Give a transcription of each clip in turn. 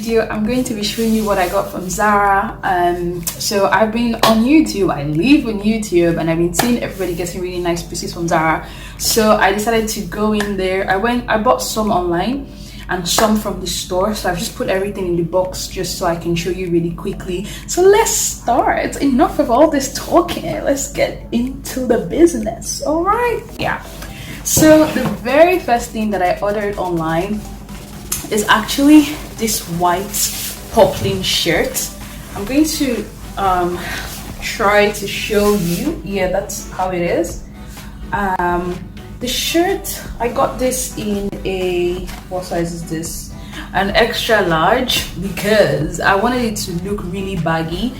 video, I'm going to be showing you what I got from Zara. So I've been on YouTube, I live on YouTube, and I've been seeing everybody getting really nice pieces from Zara. So I decided to go in there. I bought some online and some from the store, so I've just put everything in the box just so I can show you really quickly. So let's start. Enough of all this talking, let's get into the business. All right, yeah. So the very first thing that I ordered online is actually this white POPLIN shirt. I'm going to try to show you. Yeah, that's how it is. The shirt, I got this in a, what size is this? An extra large, because I wanted it to look really baggy,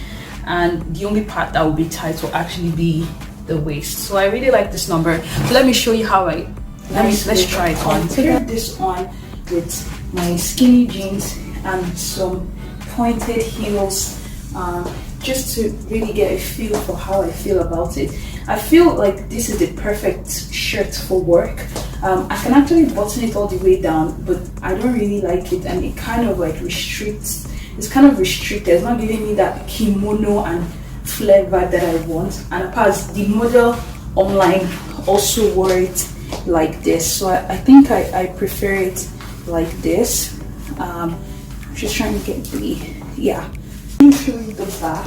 and the only part that will be tight will actually be the waist. So I really like this number. So let me show you how let's try it on. Put this on with my skinny jeans and some pointed heels, just to really get a feel for how I feel about it. I feel like this is the perfect shirt for work. I can actually button it all the way down, but I don't really like it, and it kind of like restricts. It's kind of restricted. It's not giving me that kimono and flare vibe that I want. And plus, the model online also wore it like this, so I think I prefer it like this. I'm just trying to get the, yeah. Let me show you the back.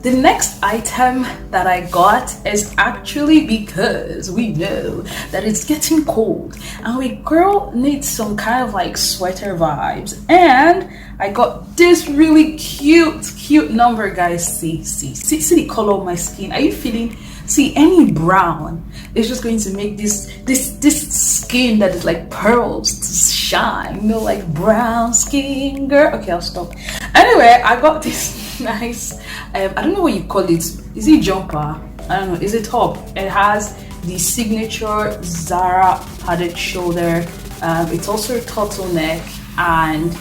The next item that I got is actually because we know that it's getting cold and we girl needs some kind of like sweater vibes, and I got this really cute number, guys. See the color of my skin. Are you feeling? See, any brown is just going to make this skin that is like pearls to shine, you know, like brown skin, girl. Okay, I'll stop. Anyway, I got this nice, I don't know what you call it. Is it jumper? I don't know. Is it top? It has the signature Zara padded shoulder. It's also a turtleneck, and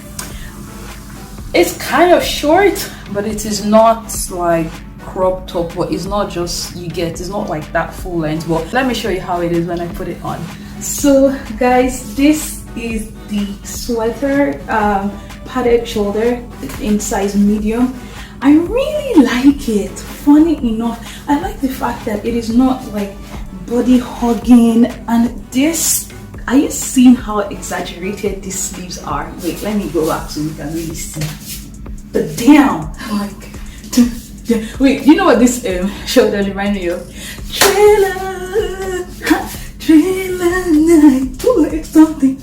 it's kind of short, but it is not like crop top, but it's not just, it's not like that full length. But let me show you how it is when I put it on. So guys, this is the sweater, padded shoulder in size medium. I really like it. Funny enough, I like the fact that it is not like body hugging, and this, are you seeing how exaggerated these sleeves are? Wait, let me go back so you can really see. But damn, like, yeah. Wait, you know what this shoulder reminds me of? Trailer night, like something.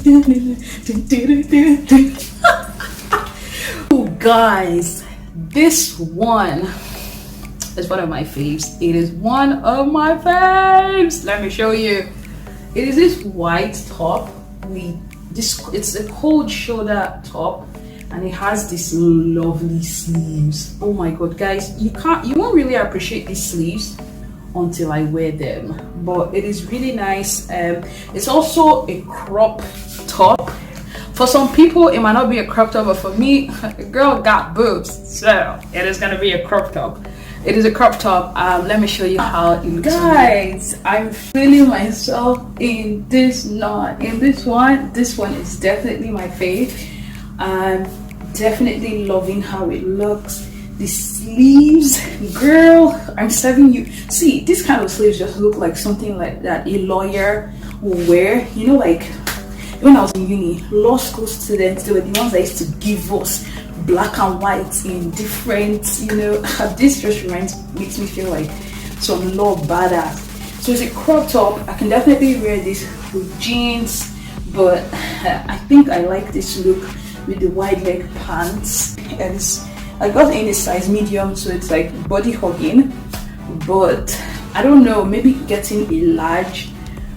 Oh, guys, this one is one of my faves. It is one of my faves. Let me show you. It is this white top with this. It's a cold shoulder top, and it has this lovely sleeves. Oh my god, guys, you won't really appreciate these sleeves until I wear them, but it is really nice. It's also a crop top. For some people it might not be a crop top, but for me, a girl got boobs, so it is gonna be a crop top. It is a crop top. Let me show you how it looks. Guys, I'm feeling myself in this knot. In this one is definitely my fave. I'm definitely loving how it looks. The sleeves, girl, I'm serving you. See, this kind of sleeves just look like something like that a lawyer will wear. You know, like when I was in uni, law school students, they were the ones that used to give us black and white in different, you know. This just makes me feel like some law badass. So it's a crop top. I can definitely wear this with jeans, but I think I like this look with the wide leg pants. And I got it in a size medium, so it's like body hugging, but I don't know, maybe getting a large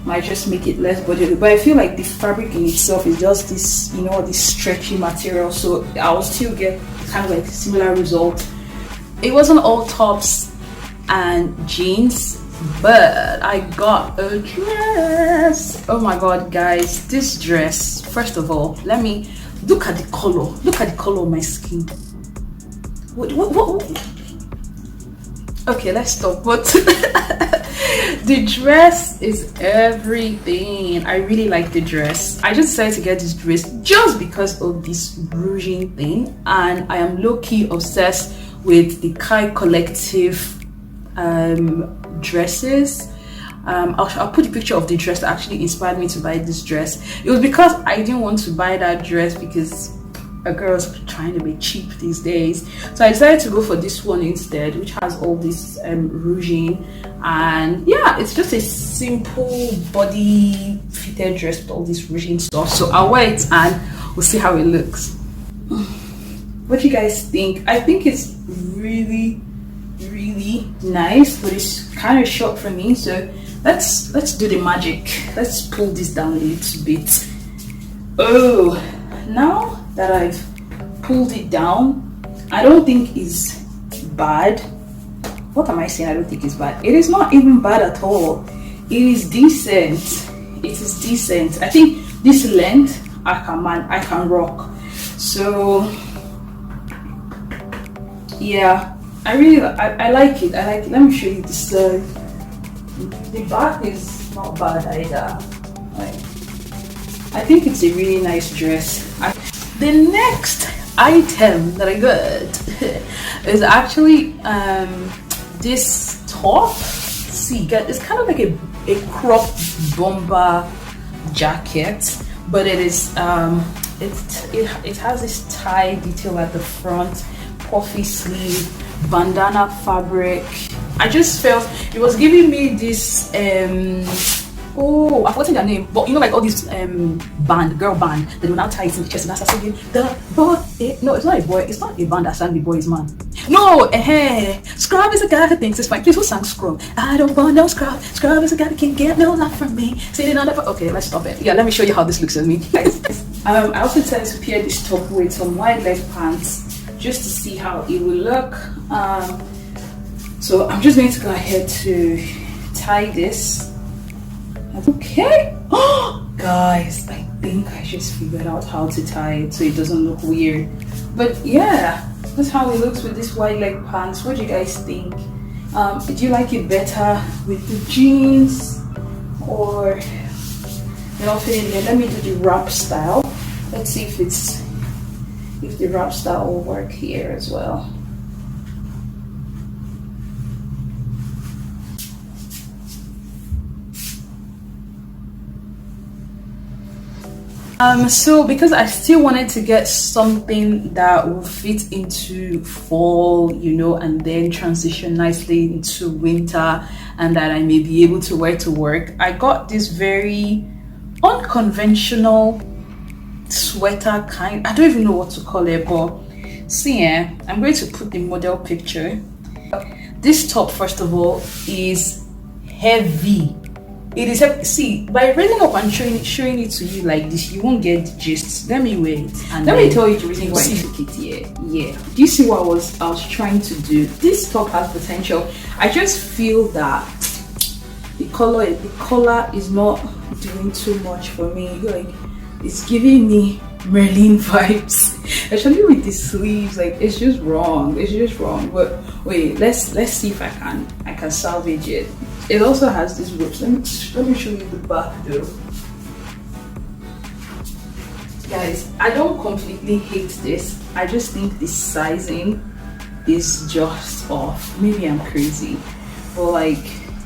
might just make it less body, but I feel like the fabric in itself is just this, you know, this stretchy material, so I'll still get kind of like similar result. It wasn't all tops and jeans, but I got a dress. Oh my god, guys, this dress, first of all, let me look at the color. Look at the color of my skin. What? Okay, let's stop. But The dress is everything. I really like the dress. I just decided to get this dress just because of this rouging thing, and I am low-key obsessed with the Kai Collective dresses. I'll put a picture of the dress that actually inspired me to buy this dress. It was because I didn't want to buy that dress because a girl's trying to be cheap these days, so I decided to go for this one instead, which has all this rouging, and yeah, it's just a simple body fitted dress with all this rouging stuff. So I'll wear it and we'll see how it looks. What do you guys think? I think it's really nice, but it's kind of short for me, so let's do the magic. Let's pull this down a little bit. Oh, now that I've pulled it down, I don't think it's bad. What am I saying? I don't think it's bad. It is not even bad at all. It is decent. It is decent. I think this length I can rock. So yeah, I like it. I like it. Let me show you this. The back is not bad either. I think it's a really nice dress. The next item that I got is actually this top. See, it's kind of like a crop bomber jacket, but it is it has this tie detail at the front, puffy sleeve, bandana fabric. I just felt it was giving me this oh, I've forgotten their name, but you know, like all these girl band, they will now tie it in the chest and that's singing the boy. No, it's not a boy, it's not a band that sang the boy's man. No, Scrub is a guy who thinks it's fine. Please, who sang Scrub? I don't want no Scrub. Scrub is a guy that can't get no love from me. Sitting on the okay, let's stop it. Yeah, let me show you how this looks on me. I also decided to pair this top with some wide leg pants just to see how it will look. So I'm just going to go ahead to tie this. Okay. Oh, guys, I think I just figured out how to tie it so it doesn't look weird. But yeah, that's how it looks with this wide leg pants. What do you guys think? Do you like it better with the jeans or let me do the wrap style. Let's see if the wrap style will work here as well. So because I still wanted to get something that will fit into fall, and then transition nicely into winter, and that I may be able to wear to work, I got this very unconventional sweater kind. I don't even know what to call it, but see, I'm going to put the model picture. This top, first of all, is heavy. It is heavy. See, by raising up and showing it to you like this, you won't get the gist. Let me wait and let me tell you the reason why I took it here. Yeah, do you see what I was trying to do? This top has potential. I just feel that the color is not doing too much for me. Like, it's giving me Merlin vibes, especially with the sleeves. Like, it's just wrong. But wait, let's see if I can salvage it. It also has this ropes. Let me show you the back though. Guys, I don't completely hate this. I just think the sizing is just off. Maybe I'm crazy, but like,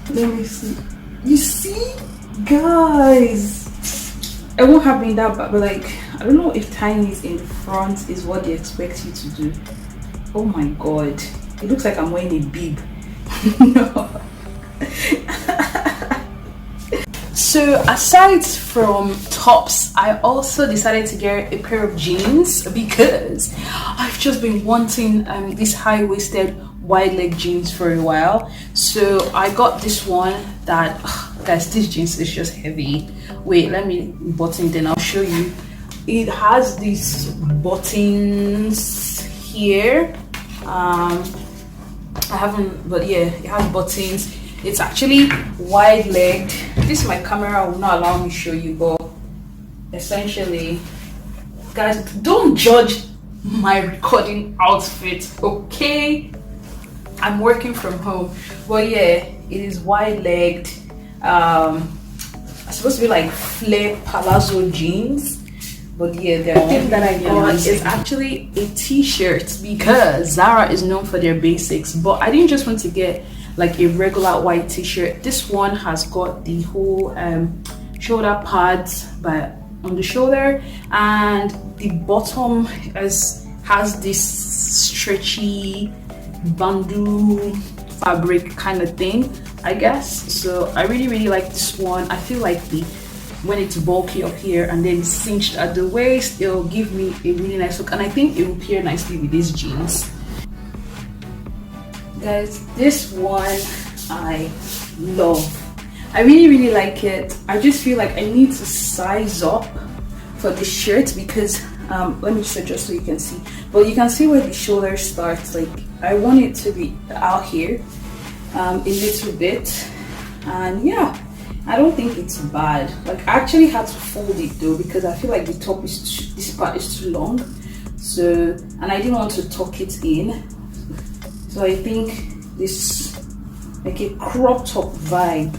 let me see. You see, guys, it won't have been that bad, but like, I don't know if tying it in the front is what they expect you to do. Oh my god, it looks like I'm wearing a bib. No. So aside from tops, I also decided to get a pair of jeans because I've just been wanting these high-waisted wide leg jeans for a while. So I got this one that guys, this jeans is just heavy. Wait, let me button it, then I'll show you. It has these buttons here. I haven't, but yeah, it has buttons. It's actually wide legged. This my camera will not allow me to show you, but essentially, guys, don't judge my recording outfit, okay? I'm working from home. But yeah, it is wide-legged. It's supposed to be like flare palazzo jeans. But yeah, the thing that I got is actually a t-shirt, because Zara is known for their basics. But I didn't just want to get like a regular white t-shirt. This one has got the whole shoulder pads but on the shoulder, and the bottom has this stretchy bandeau fabric kind of thing, I guess. So I really like this one. I feel like when it's bulky up here and then cinched at the waist, it'll give me a really nice look, and I think it will pair nicely with these jeans. Guys, this one I love. I really like it. I just feel like I need to size up for the shirt, because let me just adjust so you can see. But you can see where the shoulder starts. Like, I want it to be out here a little bit, and yeah, I don't think it's bad. Like, I actually had to fold it though, because I feel like the top is this part is too long. So, and I didn't want to tuck it in. So I think this, like a crop top vibe,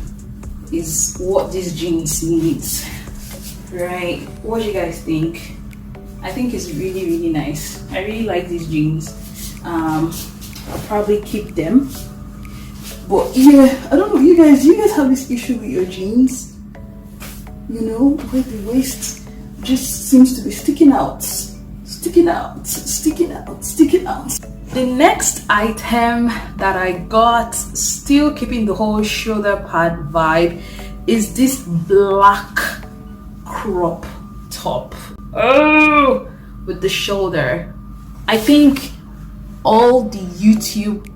is what these jeans needs, right? What do you guys think? I think it's really nice. I really like these jeans. I'll probably keep them. But yeah, I don't know, do you guys have this issue with your jeans? You know, where the waist just seems to be sticking out. The next item that I got, still keeping the whole shoulder pad vibe, is this black crop top. Oh, with the shoulder. I think all the YouTube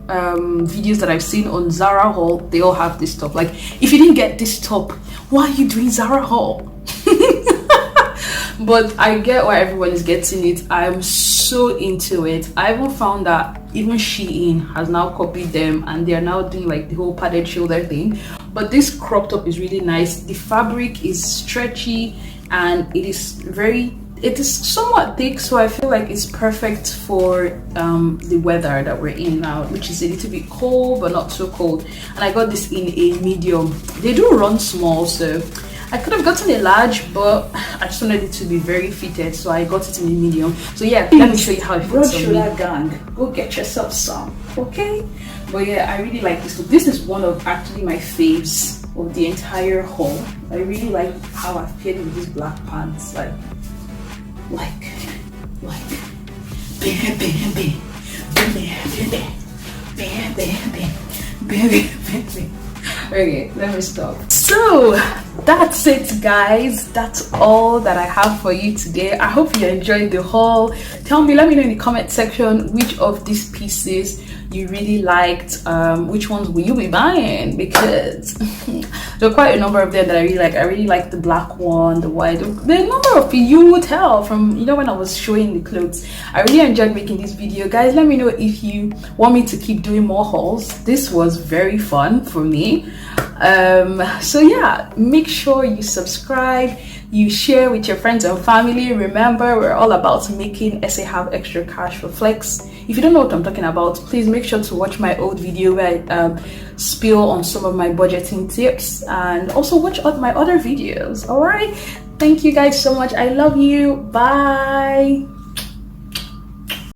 videos that I've seen on Zara haul, they all have this top. Like, if you didn't get this top, why are you doing Zara haul? But I get why everyone is getting it. I'm so into it. I even found that even Shein has now copied them, and they are now doing like the whole padded shoulder thing. But this crop top is really nice. The fabric is stretchy, and it is somewhat thick, so I feel like it's perfect for the weather that we're in now, which is a little bit cold but not so cold. And I got this in a medium. They do run small, so I could have gotten a large, but I just wanted it to be very fitted, so I got it in a medium. So yeah, let me show you how it fits on me. Gang, go get yourself some, okay? But yeah, I really like this look. This is one of actually my faves of the entire haul. I really like how I've paired it with these black pants, like bam, bam, bam, bam, bam, bam, bam, bam, bam, bam, bam. Okay, let me stop. So that's it, guys. That's all that I have for you today. I hope you enjoyed the haul. Let me know in the comment section which of these pieces you really liked. Which ones will you be buying, because there are quite a number of them that I really like. I really like the black one, the white, the number of you will tell from, you know, when I was showing the clothes. I really enjoyed making this video, guys. Let me know if you want me to keep doing more hauls. This was very fun for me. So yeah, make sure you subscribe, you share with your friends and family. Remember, we're all about making SA have extra cash for flex. If you don't know what I'm talking about, please make sure to watch my old video where I spill on some of my budgeting tips, and also watch all my other videos. All right, thank you guys so much. I love you. Bye.